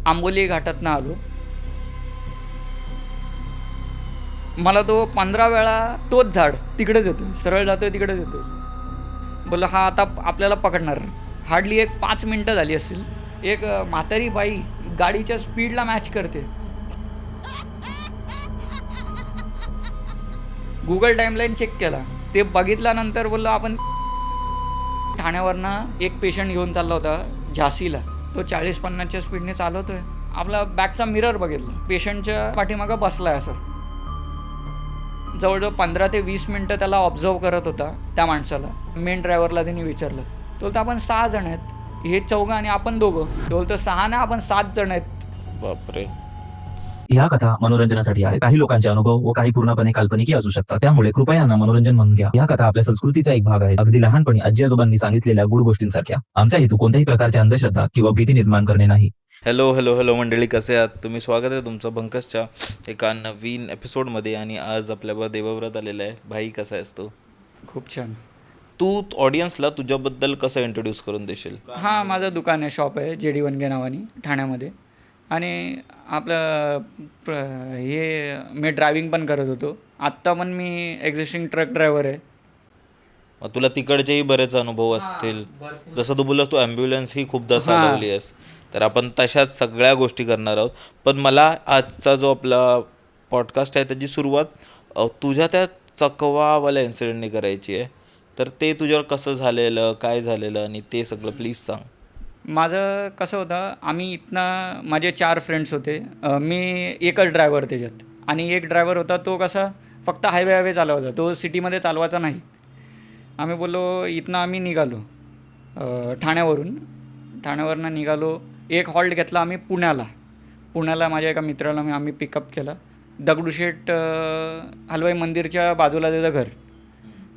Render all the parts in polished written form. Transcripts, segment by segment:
आंबोली घाटातनं आलो. मला तो 15 वेळा तोच झाड तिकडेच येतो, सरळ जातोय तिकडेच येतो. बोला हा आता आपल्याला पकडणार. हार्डली एक 5 मिनटं झाली असतील. एक म्हातारी बाई गाडीच्या स्पीडला मॅच करते. गुगल टाईमलाईन चेक केला, ते बघितल्यानंतर बोललो आपण ठाण्यावरनं एक पेशंट घेऊन चालला होता झाशीला. तो 40-50च्या स्पीडने चालवतोय. आपला बॅकचा मिरर बघितला, पेशंटच्या पाठीमागं बसला आहे असं. जवळजवळ 15 ते 20 मिनटं त्याला ऑब्झर्व करत होता त्या माणसाला. मेन ड्रायव्हरला त्यांनी विचारलं, तो बोलतो आपण 6 जण आहेत, हे 4 आणि आपण 2. तो बोलतो 6 ना आपण 7 जण आहेत. बापरे. ह्या कथा मनोरंजनासाठी आहे. काही लोकांचे अनुभव व काही पूर्णपणे काल्पनिक असू शकतात, त्यामुळे कृपया यांना मनोरंजन म्हणून घ्या. या कथा आपल्या संस्कृतीचा एक भाग आहे, अगदी लहानपणी आजी आजोबांनी सांगितलेल्या गुड गोष्टींसारख्या. आमचा हेतू कोणत्याही प्रकारच्या अंधश्रद्धा किंवा भीती निर्माण करणे नाही. हॅलो मंडळी, कसे आहात तुम्ही? स्वागत आहे तुमचं बंकसच्या एका नवीन एपिसोडमध्ये. आणि आज आपल्यावर देवव्रत आलेला आहे. भाई, कसा आहेस तू? खूप छान. तू ऑडियन्सला तुझ्याबद्दल कसं इंट्रोड्यूस करून देशील? हां, माझं दुकान आहे, शॉप आहे JD वनगे नावानी ठाण्यामध्ये. आणि आपलं हे मी ड्रायव्हिंग पण करत होतो. आत्ता पण मी एक्झिस्टिंग ट्रक ड्रायव्हर आहे. मग तुला तिकडचेही बरेच अनुभव असतील. जसं तू बोललास, तू ॲम्ब्युलन्स ही खूपदा चालवली आहेस. तर आपण तशाच सगळ्या गोष्टी करणार आहोत. पण मला आजचा जो आपला पॉडकास्ट आहे त्याची सुरुवात तुझ्या त्या चकवावाल्या इन्सिडेंटने करायची आहे. तर ते तुझ्यावर कसं झालेलं, काय झालेलं, आणि ते सगळं प्लीज सांग. माझं कसं होतं, आम्ही इथनं माझे 4 फ्रेंड्स होते. मी एकच ड्रायव्हर त्याच्यात. आणि एक ड्रायव्हर होता, तो कसा फक्त हायवे चालवायचा, तो सिटीमध्ये चालवायचा नाही. आम्ही बोललो, इथनं आम्ही निघालो ठाण्यावरनं निघालो. एक हॉल्ट घेतला आम्ही पुण्याला माझ्या एका मित्राला आम्ही पिकअप केला. दगडूशेठ हलवाई मंदिरच्या बाजूला त्याचं घर,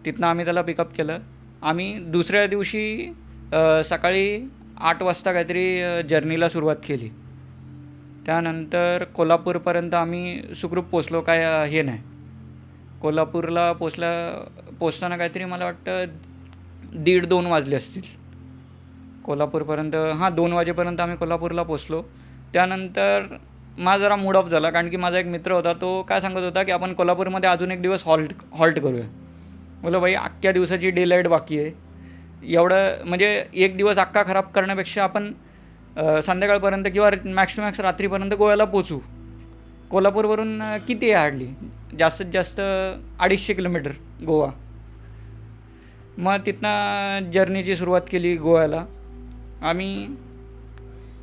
तिथनं आम्ही त्याला पिकअप केलं. आम्ही दुसऱ्या दिवशी सकाळी 8 वाजता काहीतरी जर्नीला सुरुवात केली. त्यानंतर कोल्हापूरपर्यंत आम्ही सुखरूप पोचलो. काय हे नाही, कोल्हापूरला पोचताना काहीतरी मला वाटतं 1:30-2 वाजले असतील कोल्हापूरपर्यंत. 2 वाजेपर्यंत आम्ही कोल्हापूरला पोचलो. त्यानंतर माझा जरा मूड ऑफ झाला, कारण की माझा एक मित्र होता, तो काय सांगत होता की आपण कोल्हापूरमध्ये अजून एक दिवस हॉल्ट करूया. बोला भाई, अख्ख्या दिवसाची डे लाईट बाकी आहे. एवढं म्हणजे एक दिवस अख्खा खराब करण्यापेक्षा आपण संध्याकाळपर्यंत किंवा मॅक्स टू मॅक्स रात्रीपर्यंत गोव्याला पोचू. कोल्हापूरवरून किती आहे, हार्डली जास्तीत जास्त 250 किलोमीटर गोवा. मग तिथनं जर्नीची सुरुवात केली गोव्याला. आम्ही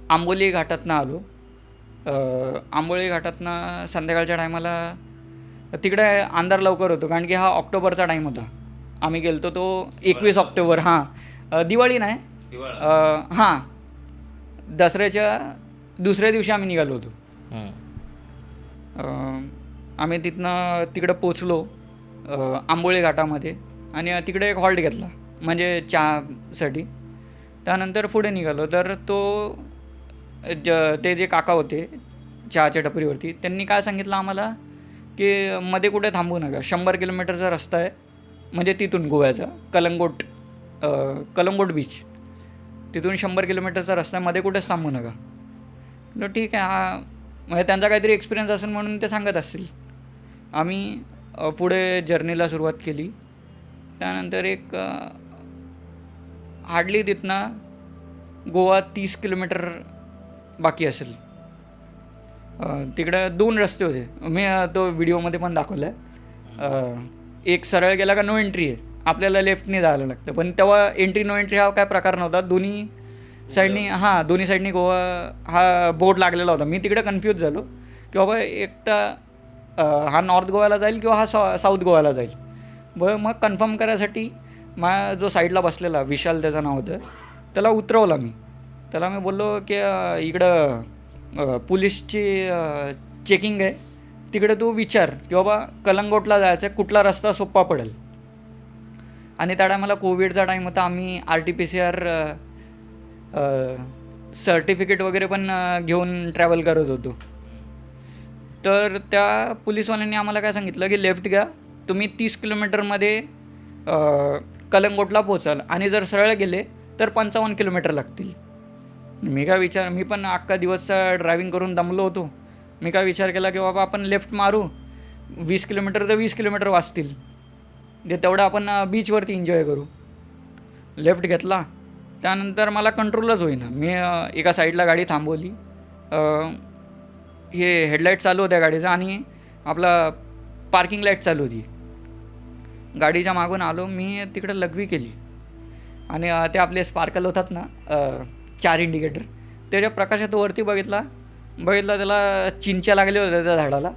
आंबोली घाटातनं आलो. आंबोली घाटातनं संध्याकाळच्या टायमाला तिकडे अंधार लवकर होतो, कारण की हा ऑक्टोबरचा टाईम होता. आम्ही गेलो तो 21 ऑक्टोबर. दिवाळी नाही, दसऱ्याच्या दुसऱ्या दिवशी आम्ही निघालो होतो. आम्ही तिकडं पोचलो आंबोली घाटामध्ये. आणि तिकडे एक हॉल्ट घेतला, म्हणजे चहासाठी. त्यानंतर पुढे निघालो. तर ते जे काका होते चहाच्या टपरीवरती, त्यांनी काय सांगितलं आम्हाला की मध्ये कुठे थांबू नका. 100 किलोमीटरचा रस्ता आहे, म्हणजे तिथून गोव्याचा कलंगोट बीच, तिथून 100 किलोमीटरचा रस्ता आहे, मध्ये कुठेच थांबू नका. म्हटलं ठीक आहे. म्हणजे त्यांचा काहीतरी एक्सपिरियन्स असेल म्हणून ते सांगत असतील. आम्ही पुढे जर्नीला सुरुवात केली. त्यानंतर एक हार्डली तिथनं गोवा 30 किलोमीटर बाकी असेल. तिकडं 2 रस्ते होते, मी तो व्हिडिओमध्ये पण दाखवला आहे. एक सरळ गेला का नो एंट्री आहे, आपल्याला लेफ्टने जायला लागतं. पण तेव्हा एंट्री नो एंट्री हा काय प्रकार नव्हता. दोन्ही साईडनी गोवा हा बोर्ड लागलेला होता. मी तिकडे कन्फ्यूज झालो की बाबा एक तर हा नॉर्थ गोव्याला जाईल किंवा हा साऊथ गोव्याला जाईल. मग कन्फर्म करायसाठी माझा जो साईडला बसलेला विशाल, त्याचं नाव होतं, त्याला उतरवला मी. त्याला मी बोललो की इकडं पोलीसची चेकिंग आहे, तिकडे तू विचार की बाबा कलंगोटला जायचं आहे, कुठला रस्ता सोपा पडेल. आणि त्या टायमाला कोविडचा टाईम होता. आम्ही RT-PCR सर्टिफिकेट वगैरे पण घेऊन ट्रॅव्हल करत होतो. तर त्या पोलीसवाल्यांनी आम्हाला काय सांगितलं की लेफ्ट घ्या, तुम्ही 30 किलोमीटरमध्ये कलंगोटला पोचाल, आणि जर सरळ गेले तर 55 किलोमीटर लागतील. मी पण अख्खा दिवसचा ड्रायव्हिंग करून दमलो होतो. मी काय विचार केला की बाबा आपण लेफ्ट मारू, 20 किलोमीटर तर 20 किलोमीटर वाचतील, ते तेवढं आपण बीचवरती एन्जॉय करू. लेफ्ट घेतला, त्यानंतर मला कंट्रोलच होईना. मी एका साईडला गाडी थांबवली, हे हेडलाईट चालू होत्या गाडीचा आणि आपला पार्किंग लाईट चालू होती. गाडीच्या मागून आलो, मी तिकडं लघवी केली आणि ते आपले स्पार्कल होतात ना 4 इंडिकेटर, त्याच्या प्रकाशात वरती बघितला त्याला चिंच्या लागल्या होत्या त्या झाडाला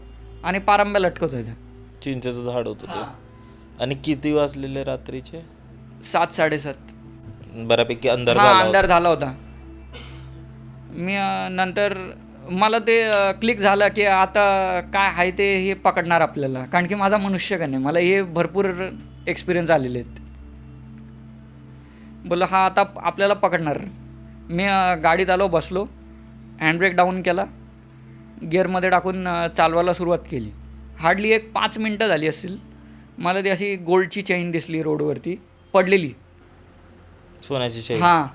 आणि पारंब्या लटकत होत्या. चिंचेचं झाड होतं ते. आणि किती वाजलेले रात्रीचे? 7-7:30. बऱ्यापैकी अंधार हा, झाला अंधार झाला होता. मी नंतर मला ते क्लिक झालं की आता काय आहे ते हे पकडणार आपल्याला, कारण की माझा मनुष्य का नाही, मला हे भरपूर एक्सपिरियन्स आलेले आहेत. बोललो हा आता आपल्याला पकडणार. मी गाडीत आलो, बसलो, हँडब्रेक डाऊन केला, गिअरमध्ये टाकून चालवायला सुरुवात केली. हार्डली 5 मिनटं झाली असतील, मला ती अशी गोल्डची चेन दिसली रोडवरती पडलेली, सोन्याची चैन. हां.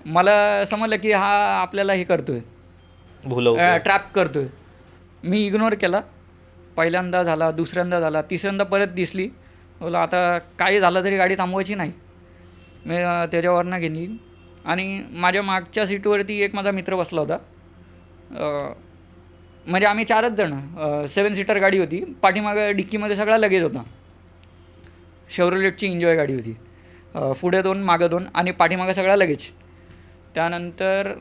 मला समजलं की हा आपल्याला हे करतोय, भुलवतोय. ट्रॅप करतोय. मी इग्नोर केला. पहिल्यांदा झाला, दुसऱ्यांदा झाला, तिसऱ्यांदा परत दिसली. बोला आता काही झालं तरी गाडी थांबवायची नाही. मी त्याच्यावरनं गेली आणि माझ्या मागच्या सीटवरती एक माझा मित्र बसला होता. म्हणजे आम्ही 4च जणं, 7 सीटर गाडी होती. पाठीमागं डिक्कीमध्ये सगळा लगेज होता. शेव्हरोलेटची एन्जॉय गाडी होती. पुढे 2, मागं 2 आणि पाठीमागं सगळा लगेज. त्यानंतर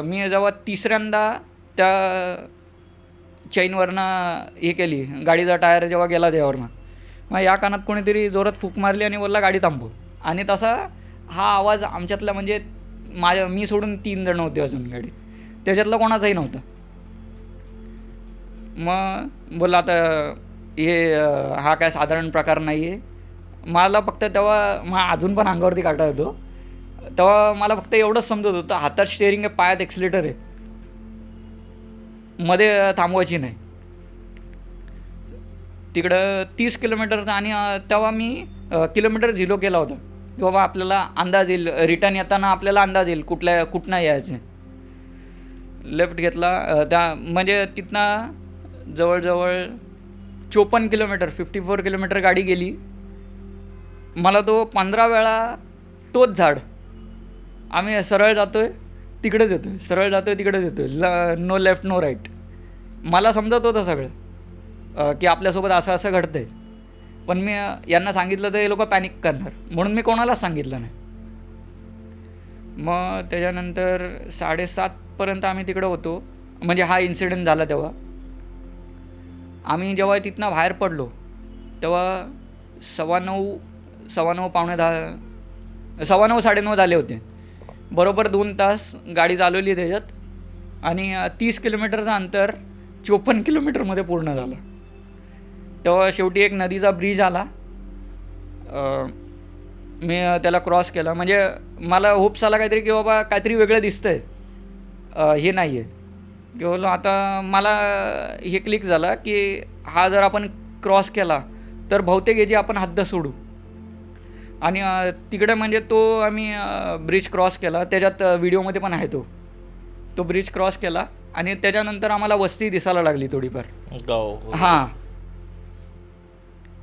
मी जेव्हा तिसऱ्यांदा त्या चैनवरनं हे केली, गाडीचा टायर जेव्हा गेला त्यावरनं, मग या कानात कोणीतरी जोरात फूक मारली आणि बोलला गाडी थांबव. आणि तसा हा आवाज आमच्यातला, म्हणजे मी सोडून 3 जणं होते अजून गाडीत, त्याच्यातला कोणाचाही नव्हता. मग बोलला आता हे हा काय साधारण प्रकार नाही आहे. मला फक्त तेव्हा अजून पण अंगावरती काटा येतो. तेव्हा मला फक्त एवढंच समजत होतं, हातात स्टेअरिंग आहे, पायात एक्सिलेटर आहे, मध्ये थांबवायची नाही. तिकडं 30 किलोमीटरचा आणि तेव्हा मी किलोमीटर 0 केला होता की बाबा आपल्याला अंदाज येईल, रिटर्न येताना आपल्याला अंदाज येईल कुठनं यायचं. लेफ्ट घेतला, त्या म्हणजे तिथनं जवळजवळ 54 किलोमीटर, 54 किलोमीटर गाडी गेली. मला तो 15 वेळा तोच झाड, आम्ही सरळ जातो आहे तिकडेच येतो आहे, सरळ जातो आहे तिकडेच येतो आहे, नो लेफ्ट नो राईट. मला समजत होतं सगळं की आपल्यासोबत असं घडतं आहे. पण मी यांना सांगितलं तर हे लोक पॅनिक करणार, म्हणून मी कोणालाच सांगितलं नाही. मग त्याच्यानंतर 7:30पर्यंत आम्ही तिकडं होतो. म्हणजे हा इन्सिडेंट झाला तेव्हा. आम्ही जेव्हा तिथनं बाहेर पडलो तेव्हा 9:15 पावणे 10, 9:15 9:30 झाले होते. बरोबर 2 तास गाडी चालवली त्याच्यात आणि 30 किलोमीटरचं अंतर 54 किलोमीटरमध्ये पूर्ण झालं. तेव्हा शेवटी एक नदीचा ब्रिज आला, मी त्याला क्रॉस केला. म्हणजे मला होप्स आला काहीतरी की बाबा काहीतरी वेगळं दिसतंय, हे नाही आहे की बोलो. आता मला हे क्लिक झालं की हा जर आपण क्रॉस केला तर बहुतेक याची आपण हद्द सोडू. आणि तिकडे म्हणजे तो आम्ही ब्रिज क्रॉस केला, त्याच्यात व्हिडिओमध्ये पण आहे तो ब्रिज क्रॉस केला आणि त्याच्यानंतर आम्हाला वस्ती दिसायला लागली थोडीफार गाव. हां.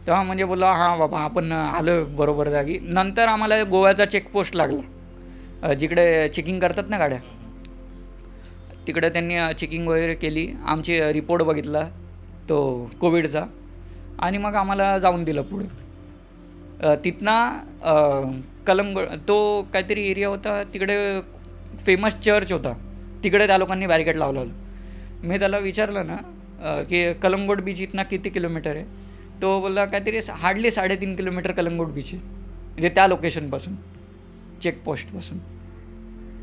तेव्हा म्हणजे बोलला हां बाबा आपण आलो बरोबर जागी. नंतर आम्हाला गोव्याचा चेकपोस्ट लागला, जिकडे चेकिंग करतात ना गाड्या, तिकडे त्यांनी चेकिंग वगैरे केली. आमची रिपोर्ट बघितला तो कोविडचा आणि मग आम्हाला जाऊन दिलं पुढे. तिथनं कलंगूट तो काहीतरी एरिया होता, तिकडे फेमस चर्च होता, तिकडे त्या लोकांनी बॅरिकेड लावलं होतं. मी त्याला विचारलं ना की कलंगूट बीच इथनं किती किलोमीटर आहे. तो बोलला काहीतरी हार्डली 3.5 किलोमीटर कलंगूट बीच आहे, म्हणजे त्या लोकेशनपासून, चेकपोस्टपासून.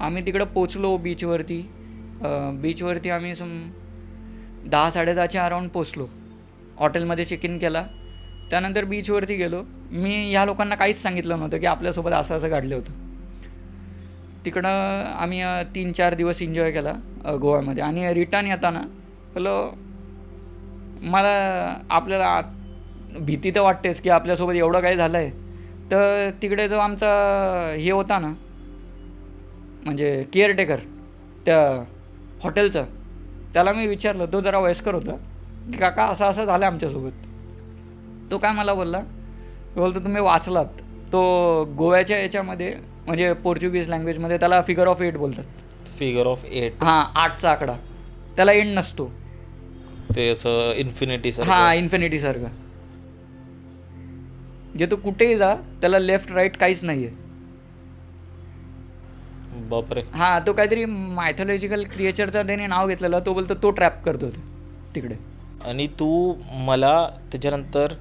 आम्ही तिकडं पोचलो बीचवरती. बीचवरती आम्ही 10-10:30च्या अराऊंड पोचलो. हॉटेलमध्ये चेक इन केला, त्यानंतर बीचवरती गेलो. मी ह्या लोकांना काहीच सांगितलं नव्हतं की आपल्यासोबत असं घडलं होतं. तिकडं आम्ही 3-4 दिवस एन्जॉय केला गोव्यामध्ये. आणि रिटर्न येताना बोलो मला आपल्याला भीती तर वाटतेच की आपल्यासोबत एवढं काही झालं आहे. तर तिकडे जो आमचा हे होता ना, म्हणजे केअरटेकर, त्या हॉटेलचा. त्याला मी विचारलं, तो जरा वयस्कर होता, की काका असं असं झालं आमच्यासोबत. तो काय मला बोलतो तुम्ही वाचलात, तो गोव्याच्या याच्यामध्ये म्हणजे पोर्चुगीज लँग्वेजमध्ये त्याला फिगर ऑफ 8 बोलतात. Figure of 8? हां, 8चा आकडा, त्याला एंड नसतो. ते असं इन्फिनिटी सारखं. हां, इन्फिनिटी सारखं. जे तू कुठेही जा त्याला लेफ्ट राईट काहीच नाही आहे. बापरे. हां, तो काहीतरी मायथॉलॉजिकल क्रिएचरचा त्याने नाव घेतलेलं. तो बोलतो तो ट्रॅप करतो तिकडे. आणि तू मला त्याच्यानंतर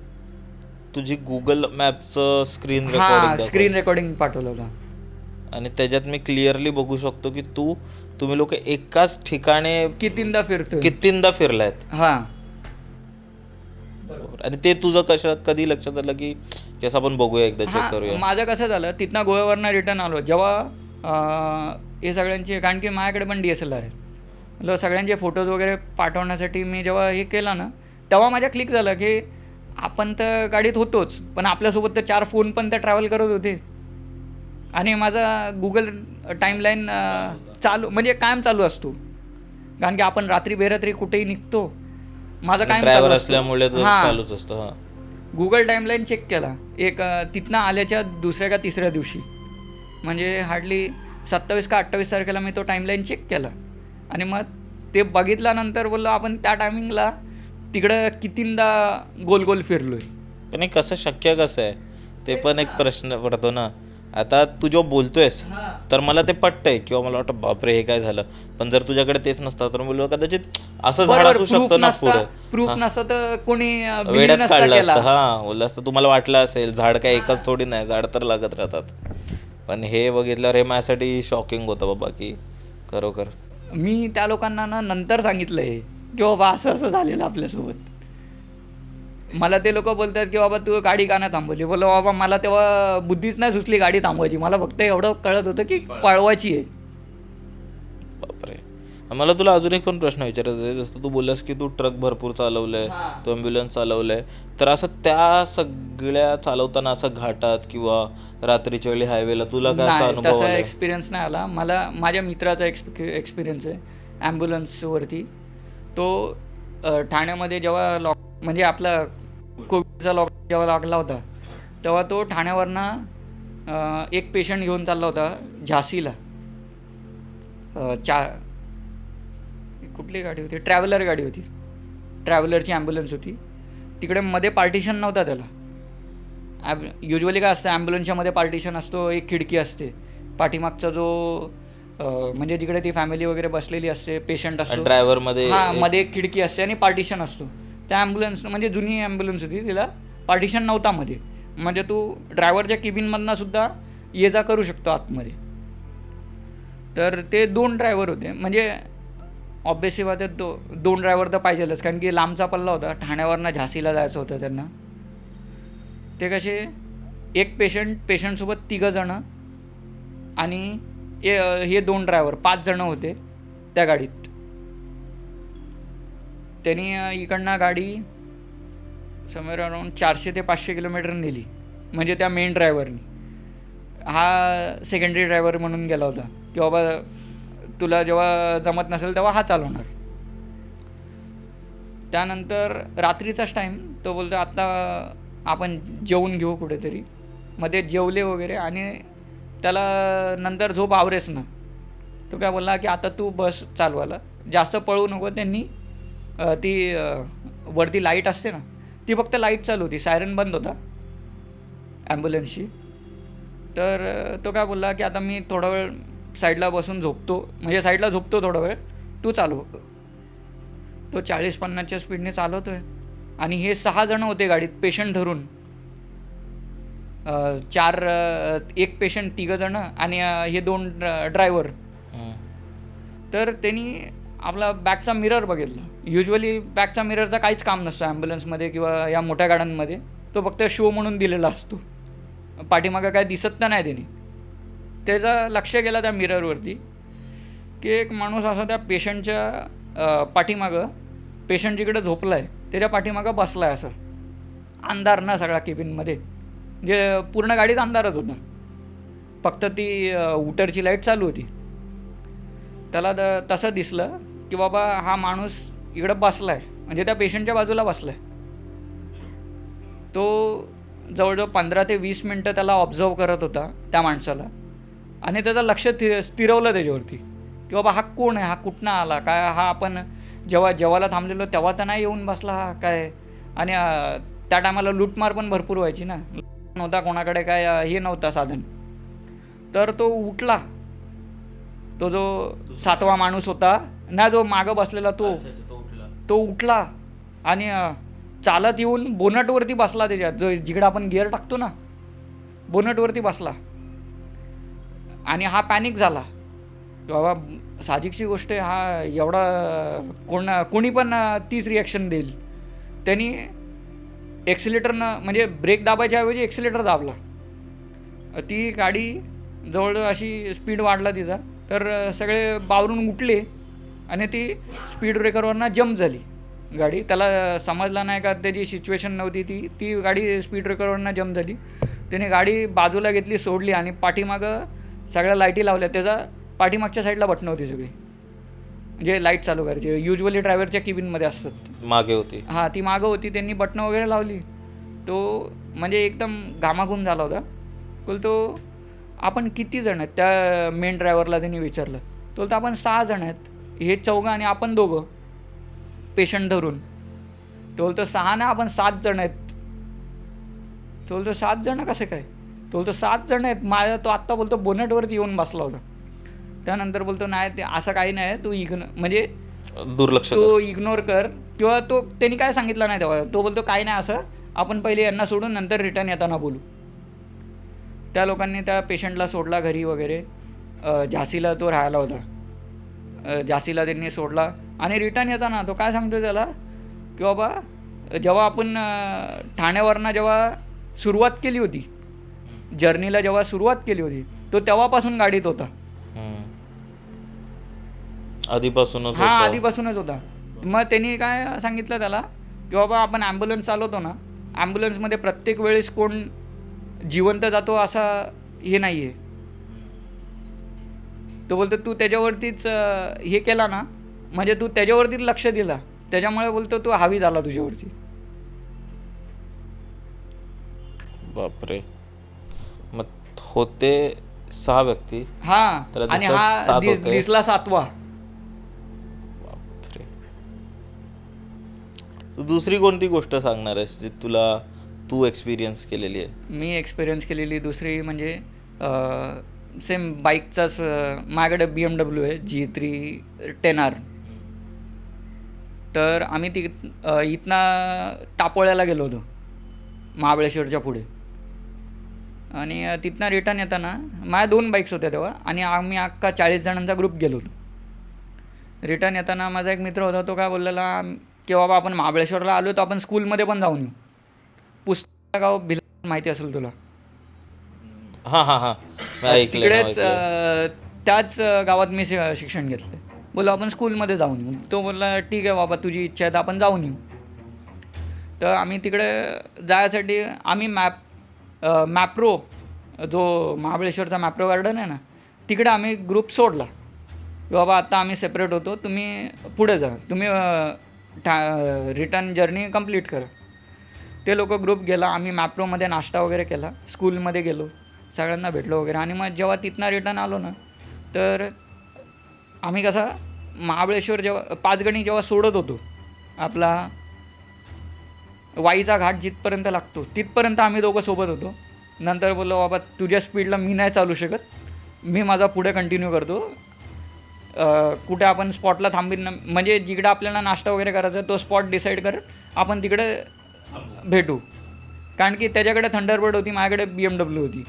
तुझी गुगल मॅपचं स्क्रीन रेकॉर्डिंग स्क्रीन रेकॉर्डिंग पाठवलं होतं. आणि त्याच्यात मी क्लिअरली बघू शकतो की तुम्ही लोक एकाच ठिकाणी कितींदा फिरलायत. हां, बरोबर. आणि ते तुझं कधी लक्षात आलं की असं आपण बघूया, एकदा चेक करूया? माझं कसं झालं, तिथनं गोव्यावरनं रिटर्न आलो जेव्हा हे सगळ्यांचे, कारण की माझ्याकडे पण DSLR आहे, मतलब सगळ्यांचे फोटोज वगैरे पाठवण्यासाठी मी जेव्हा हे केलं ना, तेव्हा माझ्या क्लिक झालं की आपण तर गाडीत होतोच, पण आपल्यासोबत तर 4 फोन पण त्या ट्रॅव्हल करत होते. आणि माझा गुगल टाईमलाईन चालू, म्हणजे कायम चालू असतो, कारण की आपण रात्री बेरात्री कुठेही निघतो. माझं कायम ड्रायव्हर असल्यामुळे चालूच असतं. हां, गुगल टाईमलाईन चेक केला एक तिथनं आल्याच्या दुसऱ्या का तिसऱ्या दिवशी, म्हणजे हार्डली 27 का 28 तारखेला मी तो टाईमलाईन चेक केला. आणि मग ते बघितल्यानंतर बोललो आपण त्या टायमिंगला तिकडं कितींदा गोल गोल फिरलोय. पण हे कसं शक्य कसं आहे ते पण एक प्रश्न पडतो ना. आता तू जेव्हा बोलतोयस तर मला ते पटतंय किंवा मला वाटतं बापरे हे काय झालं, पण जर तुझ्याकडे तेच नसतं तर बोललो कदाचित असं झाड असू शकतं ना पुढं. प्रूफ नसतं तर कोणी वेड्यात काढलं असतं. हां, बोललं असतं तुम्हाला वाटलं असेल झाड काय एकच थोडी नाही, झाड तर लागत राहतात. पण हे बघितल्यावर हे माझ्यासाठी शॉकिंग होतं बाबा, की खरोखर. मी त्या लोकांना ना नंतर सांगितलं हे की बाबा असं असं झालेलं आपल्यासोबत. मला ते लोक बोलतात की बाबा तू गाडी का नाही थांबवली. बोललो बाबा मला तेव्हा बुद्धीच नाही सुचली गाडी थांबवायची, मला फक्त एवढं कळत होतं की पळवायची आहे. बापरे. मला तुला अजून एक पण प्रश्न विचारायचा आहे. जसं तू बोललास की तू ट्रक भरपूर चालवलंय, तू ॲम्ब्युलन्स चालवलंय, तर असं त्या सगळ्या चालवताना असं घाटात किंवा रात्रीच्या वेळी हायवेला तुला काय असा अनुभव तसा आला? एक्सपिरियन्स नाही आला मला. माझ्या मित्राचा एक्सपिरियन्स आहे ॲम्ब्युलन्सवरती. तो ठाण्यामध्ये जेव्हा म्हणजे आपला कोविडचा लॉकडाऊन जेव्हा लागला होता तेव्हा तो ठाण्यावरनं एक पेशंट घेऊन चालला होता झाशीला. कुठली गाडी होती, ट्रॅव्हलर गाडी होती, ट्रॅव्हलरची ॲम्ब्युलन्स होती. तिकडे मध्ये पार्टिशन नव्हता त्याला. युजली काय असतं ॲम्ब्युलन्सच्या मध्ये पार्टिशन असतो, एक खिडकी असते पाठीमागचा जो म्हणजे जिकडे ती फॅमिली वगैरे बसलेली असते, पेशंट असतो, ड्रायव्हरमध्ये मध्ये एक खिडकी असते आणि पार्टिशन असतो. त्या ॲम्ब्युलन्स म्हणजे जुनी ॲम्ब्युलन्स होती, तिला पार्टिशन नव्हता मध्ये, म्हणजे तू ड्रायव्हरच्या केबिनमधनं सुद्धा ये जा करू शकतो आतमध्ये. तर ते 2 ड्रायव्हर होते, म्हणजे ऑब्विसली बात आहे 2 ड्रायव्हर तर पाहिजेलच, कारण की लांबचा पल्ला होता, ठाण्यावरनं झाशीला जायचं होतं त्यांना. ते कसे एक पेशंटसोबत 3 जणं आणि हे 2 ड्रायव्हर 5 जणं होते त्या गाडीत. त्यांनी इकडनं गाडी समवेअर अराऊंड 400 ते 500 किलोमीटर नेली, म्हणजे त्या मेन ड्रायव्हरनी. हा सेकंडरी ड्रायव्हर म्हणून गेला होता की बाबा तुला जेव्हा जमत नसेल तेव्हा हा चालवणार. त्यानंतर रात्रीचाच टाईम, तो बोलतो आत्ता आपण जेवून घेऊ कुठेतरी. मध्ये जेवले वगैरे आणि त्याला नंतर झोप आवरेच ना. तो काय बोलला की आता तू बस चालवायला, जास्त पळू नको. त्यांनी ती वरती लाईट असते ना, ती फक्त लाईट चालू होती, सायरन बंद होता ॲम्ब्युलन्सची. तर तो काय बोलला की आता मी थोडा वेळ साईडला बसून झोपतो, म्हणजे साईडला झोपतो थोडा वेळ, तू चालव. तो 40-50च्या स्पीडने चालवतो आहे. आणि हे 6 जणं होते गाडीत पेशंट धरून. 1 पेशंट 3 जणं आणि हे 2 ड्रायव्हर. तर त्यांनी आपला बॅकचा मिरर बघितला. युजली बॅकचा मिररचा काहीच काम नसतं ॲम्ब्युलन्समध्ये किंवा या मोठ्या गाड्यांमध्ये, तो फक्त शो म्हणून दिलेला असतो, पाठीमागं काय दिसत तर नाही. त्यांनी त्याचा लक्ष गेला त्या मिररवरती की एक माणूस असा त्या पेशंटच्या पाठीमागं, पेशंट जिकडे झोपला आहे त्याच्या पाठीमागं बसला आहे. असं अंधार ना सगळ्या केबिनमध्ये, म्हणजे पूर्ण गाडीत अंधारच होता, फक्त ती उटरची लाईट चालू होती. त्याला तसं दिसलं की बाबा हा माणूस इकडं बसला आहे, म्हणजे त्या पेशंटच्या बाजूला बसला आहे. तो जवळजवळ 15 ते 20 मिनटं त्याला ऑब्झर्व करत होता त्या माणसाला, आणि त्याचं लक्ष स्थिरवलं त्याच्यावरती की बाबा हा कोण आहे, हा कुठनं आला, काय हा आपण जेव्हा जेवायला थांबलेलो तेव्हा तर नाही येऊन बसला हा काय. आणि त्या टायमाला लूटमार पण भरपूर व्हायची ना, नव्हता कोणाकडे काय हे नव्हता साधन. तर तो उठला, तो जो 7वा माणूस होता ना, जो मागं बसलेला तो उठला आणि चालत येऊन बोनटवरती बसला, त्याच्यात जो जिकडं आपण गिअर टाकतो ना, बोनटवरती बसला. आणि हा पॅनिक झाला की बाबा साहजिकची गोष्ट आहे, हा एवढा कोणी पण तीच रिॲक्शन देईल. त्यांनी एक्सिलेटरनं म्हणजे ब्रेक दाबायच्या ऐवजी एक्सिलेटर दाबला. ती गाडी जवळजवळ अशी स्पीड वाढला तिचा, तर सगळे बावरून उठले आणि ती स्पीड ब्रेकरवरनं जम्प झाली गाडी. त्याला समजलं नाही का त्याची सिच्युएशन नव्हती ती गाडी स्पीड ब्रेकरवरनं जम्प झाली. त्याने गाडी बाजूला घेतली, सोडली आणि पाठीमागं सगळ्या लाईटी लावल्या. त्याचा पाठीमागच्या साईडला बटणं होती सगळी, म्हणजे लाईट चालू करायची, युजली ड्रायव्हरच्या केबिनमध्ये असतात, मागे होती. हां ती मागं होती. त्यांनी बटणं वगैरे लावली. तो म्हणजे एकदम घामाघूम झाला होता. तो आपण किती जण आहेत, त्या मेन ड्रायव्हरला त्यांनी विचारलं. तो बोलतो आपण 6 जण आहेत, हे 4 आणि आपण 2 पेशंट धरून. तो बोलतो 6 ना, आपण 7 जण आहेत. तो बोलतो 7 जण कसं काय. तो बोलतो 7 जण आहेत. माझा तो आत्ता बोलतो बोनटवरती येऊन बसला होता. त्यानंतर बोलतो नाही ते असं काही नाही, तू म्हणजे दुर्लक्ष तो इग्नोर कर, किंवा त्यांनी काय सांगितलं नाही तेव्हा. तो बोलतो काही नाही असं, आपण पहिले यांना सोडून नंतर रिटर्न येताना बोलू. त्या लोकांनी त्या पेशंटला सोडला घरी वगैरे. झाशीला तो राहायला होता, झाशीला त्यांनी सोडला. आणि रिटर्न येताना तो काय सांगतो त्याला की बाबा जेव्हा आपण ठाण्यावरनं जेव्हा सुरुवात केली होती, जर्नीला जेव्हा सुरुवात केली होती, तो तेव्हापासून गाडीत होता. आधीपासूनच हां आधीपासूनच होता. मग त्यांनी काय सांगितलं त्याला की बाबा आपण ॲम्ब्युलन्स चालवतो ना, ॲम्ब्युलन्समध्ये प्रत्येक वेळेस कोण जिवंत जातो असा हे नाही आहे. तो बोलतो तू त्याच्यावरतीच हे केला ना, म्हणजे तू त्याच्यावरतीच लक्ष दिला, त्याच्यामुळे बोलतो तू हावी झाला तुझ्यावरती. बापरे. मग होते 6 व्यक्ती. हां त्याला आणि दिसत हा 7 होते. दिसला 7वा. बापरे. दुसरी कोणती गोष्ट सांगणार आहेस जी तू एक्सपिरियन्स केलेली आहे? मी एक्सपिरियन्स केलेली दुसरी म्हणजे सेम बाईकचाच. माझ्याकडे BMW आहे G3 10R. तर आम्ही इथनं टापोळ्याला गेलो होतो, महाबळेश्वरच्या पुढे. आणि तिथनं रिटर्न येताना माझ्या 2 बाईक्स होत्या तेव्हा, आणि आम्ही अख्खा 40 जणांचा ग्रुप गेलो होतो. रिटर्न येताना माझा एक मित्र होता, तो काय बोललेला की बाबा आपण महाबळेश्वरला आलो तर आपण स्कूलमध्ये पण जाऊन येऊ. पुस्तकाव भिल माहिती असेल तुला. हां तिकडेच त्याच गावात मी शिक्षण घेतलं. बोला आपण स्कूलमध्ये जाऊन येऊ. तो बोलला ठीक आहे बाबा, तुझी इच्छा आहे तर आपण जाऊन येऊ. तर आम्ही तिकडे जायसाठी आम्ही मॅप्रो, जो महाबळेश्वरचा मॅप्रो गार्डन आहे ना, तिकडे आम्ही ग्रुप सोडला की बाबा आता आम्ही सेपरेट होतो, तुम्ही पुढे जा, तुम्ही रिटर्न जर्नी कंप्लीट करा. ते लोक ग्रुप गेला. आम्ही मॅप्रोमध्ये नाश्ता वगैरे केला, स्कूलमध्ये गेलो, सगळ्यांना भेटलो वगैरे. आणि मग जेव्हा तिथनं रिटर्न आलो ना, तर आम्ही कसा महाबळेश्वर जेव्हा 5 गणी जेव्हा सोडत होतो, आपला वाईचा घाट जिथपर्यंत लागतो तिथपर्यंत आम्ही दोघं सोबत होतो. नंतर बोललो बाबा तुझ्या स्पीडला मी नाही चालू शकत, मी माझा पुढे कंटिन्यू करतो. कुठे आपण स्पॉटला थांबीन, म्हणजे जिकडे आपल्याला नाश्ता वगैरे करायचा तो स्पॉट डिसाईड कर, आपण तिकडे भेटू. कारण की त्याच्याकडे थंडरबर्ड होती, माझ्याकडे BMW होती,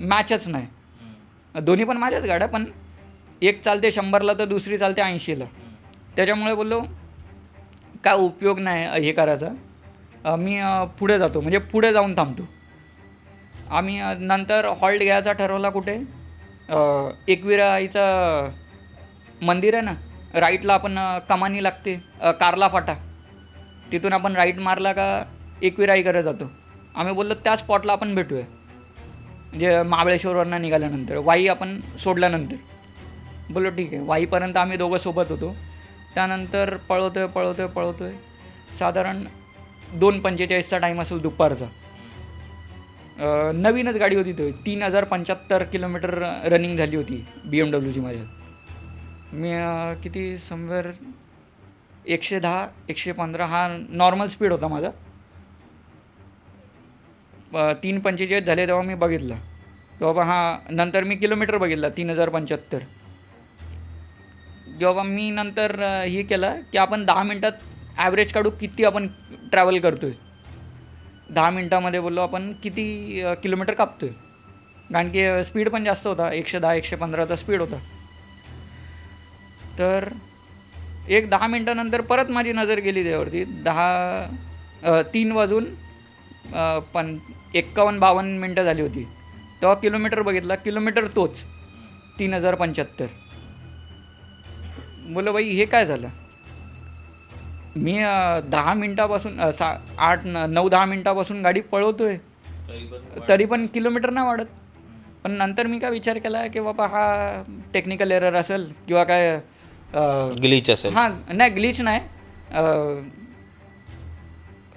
मॅचच नाही. दोन्ही पण माझ्याच गाड्या, पण एक चालते 100ला तर दुसरी चालते 80ला. त्याच्यामुळे बोललो काय उपयोग नाही हे करायचा, मी पुढे जातो, म्हणजे पुढे जाऊन थांबतो. आम्ही नंतर हॉल्ट घ्यायचा ठरवला कुठे, एकविराईचं मंदिर आहे ना, राईटला आपण कमानी लागते, कारला फाटा, तिथून आपण राईट मारला का एकविराईकडे जातो. आम्ही बोललो त्या स्पॉटला आपण भेटूया, म्हणजे महाबळेश्वरवरनं निघाल्यानंतर, वाई आपण सोडल्यानंतर. बोललो ठीक आहे. वाईपर्यंत आम्ही दोघं सोबत होतो. त्यानंतर पळवतोय साधारण 2:45चा टाईम असेल दुपारचा. नवीनच गाडी होती तो. 3075 किलोमीटर रनिंग झाली होती BMW माझ्यात. मी किती समवेअर 110 115 हा नॉर्मल स्पीड होता माझा. 3:45 झाले तेव्हा मी बघितलं की बाबा नंतर मी किलोमीटर बघितला 3075. जेव्हा मी नंतर हे केलं की आपण 10 मिनटात ॲव्हरेज काढू किती आपण ट्रॅव्हल करतो आहे. 10 मिनटामध्ये बोललो आपण किती किलोमीटर कापतो आहे. कारण की स्पीड पण जास्त होता. 110 115चा स्पीड होता. तर एक 10 मिनटानंतर परत माझी नजर गेली त्यावरती. 3 वाजून 51-52 मिनटं झाली होती. तेव्हा किलोमीटर बघितला. किलोमीटर तोच 3075. बोलो बाई हे काय झालं. मी 10 मिनटापासून 9-10 मिनटापासून गाडी पळवतोय तरी पण किलोमीटर नाही वाढत. पण नंतर मी काय विचार केला की बाबा हा टेक्निकल एरर असेल किंवा काय ग्लिच असेल. नाही ग्लिच नाही.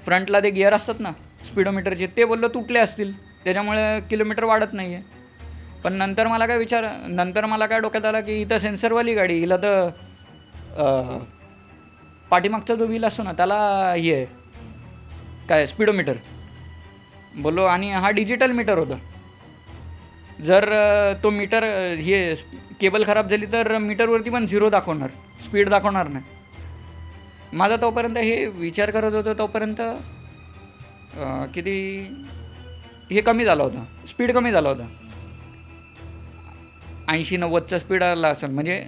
फ्रंटला ते गिअर असतात ना स्पीडोमीटरचे ते बोललो तुटले असतील त्याच्यामुळे किलोमीटर वाढत नाही आहे. पण नंतर मला काय डोक्यात आलं की इथं सेन्सरवाली गाडी हिला तर पाठीमागचा जो व्हील असतो ना त्याला हे आहे काय स्पीडोमीटर बोललो. आणि हा डिजिटल मीटर होता. जर तो मीटर हे केबल खराब झाली तर मीटरवरती पण 0 दाखवणार, स्पीड दाखवणार नाही. माझा तोपर्यंत हे विचार करत होतो तोपर्यंत किती हे कमी झाला होता, स्पीड कमी झाला होता. 80-90चा स्पीड आला असेल. म्हणजे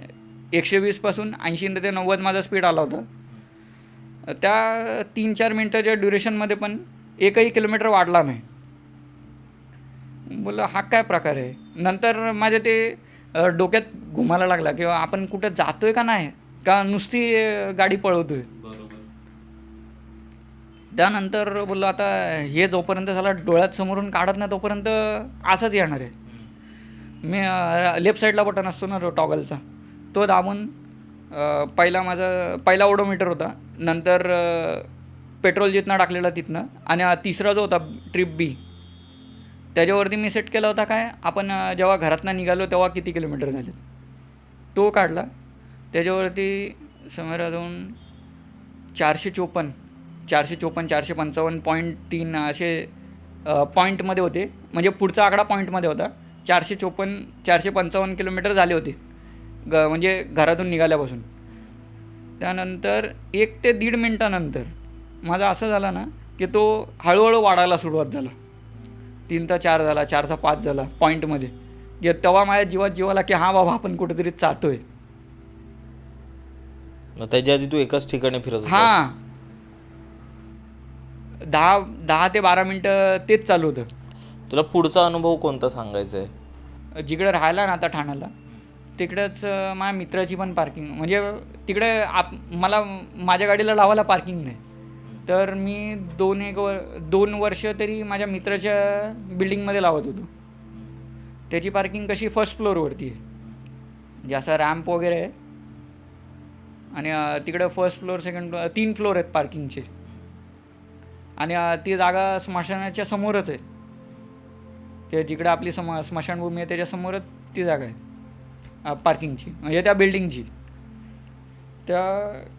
120पासून 80 ते 90 माझा स्पीड आला होता. त्या 3-4 मिनटाच्या ड्युरेशनमध्ये पण एकही किलोमीटर वाढला नाही. बोललो हा काय प्रकार आहे. नंतर माझ्या ते डोक्यात घुमायला लागला किंवा आपण कुठं जातोय का नाही का नुसती गाडी पळवतोय. त्यानंतर बोललो आता हे जोपर्यंत त्याला डोळ्यात समोरून काढत नाही तोपर्यंत असंच येणार आहे. मी लेफ्ट साईडला बटन असतो ना टॉगलचा तो दाबून पहिला ओडोमीटर होता. नंतर पेट्रोल जिथनं टाकलेला तिथनं आणि तिसरा जो होता ट्रिप बी त्याच्यावरती मी सेट केला होता काय आपण जेव्हा घरातनं निघालो तेव्हा किती किलोमीटर झाले तो काढला. त्याच्यावरती समोर अजून 454 455.3 असे पॉईंटमध्ये होते. म्हणजे पुढचा आकडा पॉईंटमध्ये होता. 455 किलोमीटर झाले होते म्हणजे घरातून निघाल्यापासून. त्यानंतर 1 ते 1.5 मिनटानंतर माझा असं झाला ना की तो हळूहळू वाढायला सुरुवात झाला. 3चा 4 झाला, 4चा 5 झाला पॉईंटमध्ये. तेव्हा माझ्या जीवाला की हा बाबा आपण कुठेतरी चाहतोय. त्याच्या आधी तू एकाच ठिकाणी फिरत होतास. हां 10 ते 12 मिनटं तेच चालू होतं. तुला पुढचा अनुभव कोणता सांगायचा आहे. जिकडे राहायला ना आता ठाण्याला तिकडेच माझ्या मित्राची पण पार्किंग म्हणजे तिकडे मला माझ्या गाडीला लावायला पार्किंग नाही. तर मी 2 वर्ष तरी माझ्या मित्राच्या बिल्डिंगमध्ये लावत होतो. त्याची पार्किंग कशी फर्स्ट फ्लोअरवरती आहे म्हणजे असा रॅम्प वगैरे आहे. आणि तिकडे फर्स्ट फ्लोअर सेकंड 3 फ्लोअर आहेत पार्किंगचे. आणि ती जागा स्मशानाच्या समोरच आहे. ते जिकडे आपली स्मशानभूमी आहे त्याच्यासमोरच ती जागा आहे पार्किंगची म्हणजे त्या बिल्डिंगची. त्या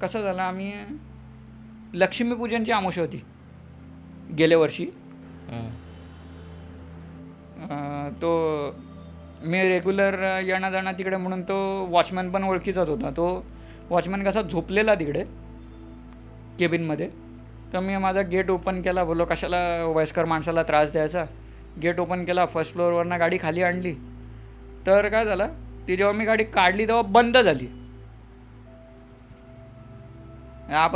कसं झालं आम्ही लक्ष्मीपूजनची आमुषा होती गेल्या वर्षी. तो मी रेग्युलर येणं जाणं तिकडे म्हणून तो वॉचमॅन पण ओळखीचाच होता. तो वॉचमॅन कसा झोपलेला तिकडे केबिनमध्ये. तर मी माझा गेट ओपन केला. बोललो कशाला वयस्कर माणसाला त्रास द्यायचा. गेट ओपन केला. फर्स्ट फ्लोअरवरनं गाडी खाली आणली. तर काय झालं ती जेव्हा मी गाडी काढली तेव्हा बंद झाली.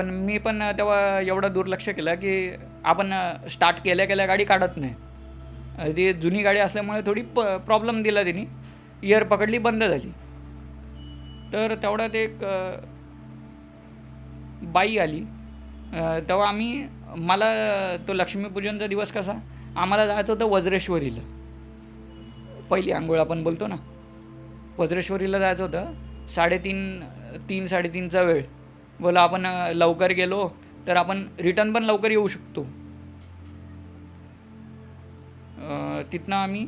मी पण तेव्हा एवढं दुर्लक्ष केलं की आपण स्टार्ट केल्या गाडी काढत नाही. ती जुनी गाडी असल्यामुळे थोडी प्रॉब्लेम दिला तिने. इयर पकडली बंद झाली. तर तेवढ्यात एक बाई आली. तेव्हा मला तो लक्ष्मीपूजनचा दिवस कसा आम्हाला जायचं होतं वज्रेश्वरीला. पहिली आंघोळ आपण बोलतो ना वज्रेश्वरीला जायचं होतं. साडेतीनचा वेळ. बोला आपण लवकर गेलो तर आपण रिटर्न पण लवकर येऊ शकतो. तिथनं आम्ही